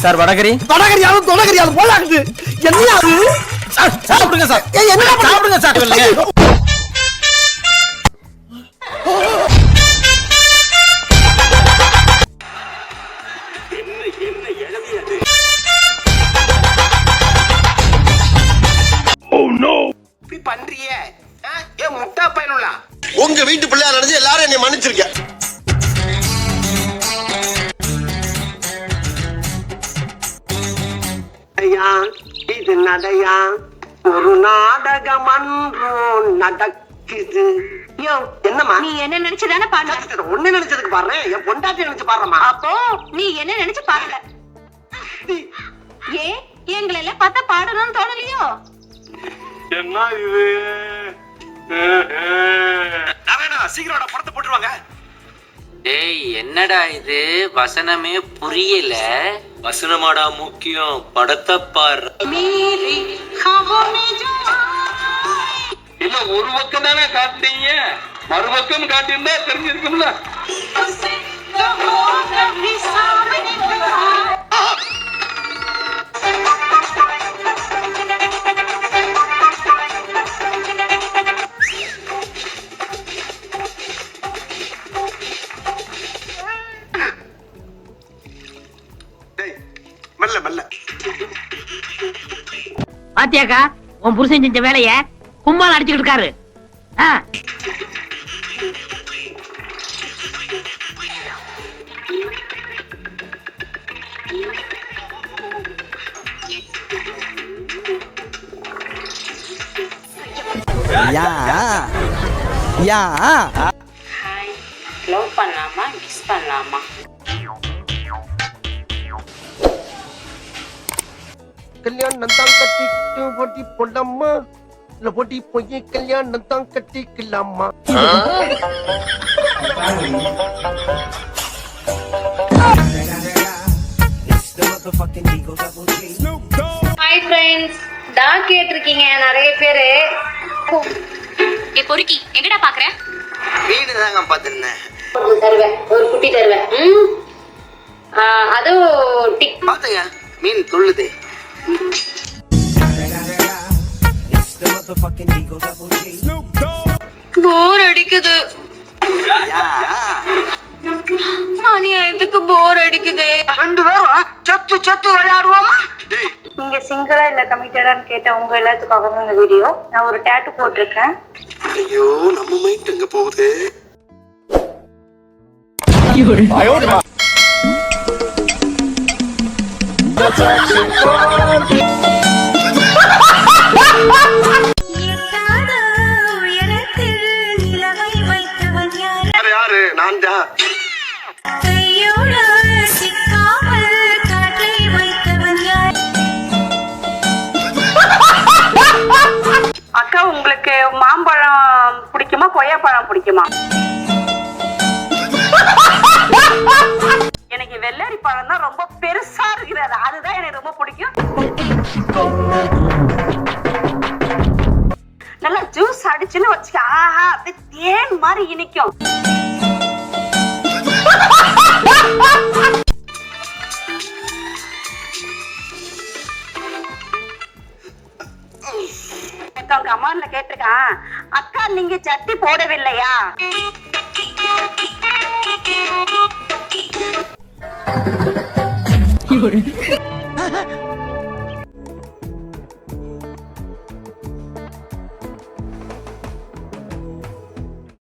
Sir vada curry வடகரியாலும் தொடகரியாலும் போலாக்குது. என்ன அது? Sir சாப்பிடுங்க சார். என்ன சாப்பிடுங்க சார். பண்றிய முட்டா பயனுள்ள உங்க வீட்டு பிள்ளையா நினைச்சு எல்லாரும் என்னை மன்னிச்சிருக்க. இது நடையா ஒரு நாடகம் அன்றோ நடக்குது. என்னமா நீ என்ன நினைச்சுதானே பாடுற? ஒண்ணு நினைச்சதுக்கு பாடுறேன், என் பொண்டாட்டி நினைச்சு பாடுறமா. அப்போ நீ என்ன நினைச்சு பாடல? ஏன் எங்களை எல்லாம் பார்த்தா பாடணும்னு தோணலையோ? என்ன இது? நாராயணா சீக்கிரம் படத்தை போட்டுருவாங்க. டேய் என்னடா இது, வசனமே புரியல. வசனமாடா முக்கியம், படத்தை பாரு. இல்ல ஒரு பக்கம் தானே காட்டுறீங்க, மறுபக்கம் காட்டியிருந்தா தெரிஞ்சிருக்கும்ல. மெல்ல மெல்ல பாத்தியாக்கா உன் புருஷன் செஞ்ச வேலைய கும்மால் அடிச்சுக்கிட்டு இருக்காரு. லவ் பண்ணலாமா கிஸ் பண்ணலாமா? கல்யாணம் தான் கட்டிட்டு போட்டி போடலாமா, இல்ல போட்டி போய் கல்யாணம் தான் கட்டிக்கலாமா? ஹாய் ஃப்ரெண்ட்ஸ், தான் கேட்டிருக்கீங்க நிறைய பேரு. பொறுக்கி எங்கடா பாக்குற? வீடு தாங்க பாத்துருந்தேன். தருவேன், ஒரு குட்டி தருவேன். அதுவும் டிக் பாத்துங்க, மீன் துள்ளுது. போர் அடிக்குது. எதுக்கு போர் அடிக்குது? 2 பேரும் சத்து சத்து விளையாடுவோமா? நீங்க சிங்கிளா இல்ல கமிட்டடான்னு கேட்ட உங்க எல்லாத்துக்காக இந்த வீடியோ. நான் ஒரு டாட்டூ போட்டிருக்கேன். ஐயோ நம்ம மைண்ட் எங்க போகுது? யாரு? நான் தான். அக்கா உங்களுக்கு மாம்பழம் பிடிக்குமா கொய்யாப்பழம் பிடிக்குமா? எனக்கு வெள்ளரி பழம் தான் ரொம்ப பெருசா இருக்கிறது, அதுதான் எனக்கு ரொம்ப பிடிக்கும். நல்லா ஜூஸ் அடிச்சுன்னு வச்சுக்க, ஆஹா அப்படியே தேன் மாதிரி இனிக்கும். கமான்ல கேட்டிருக்கான், அக்கா நீங்க சட்டி போடவில்லையா?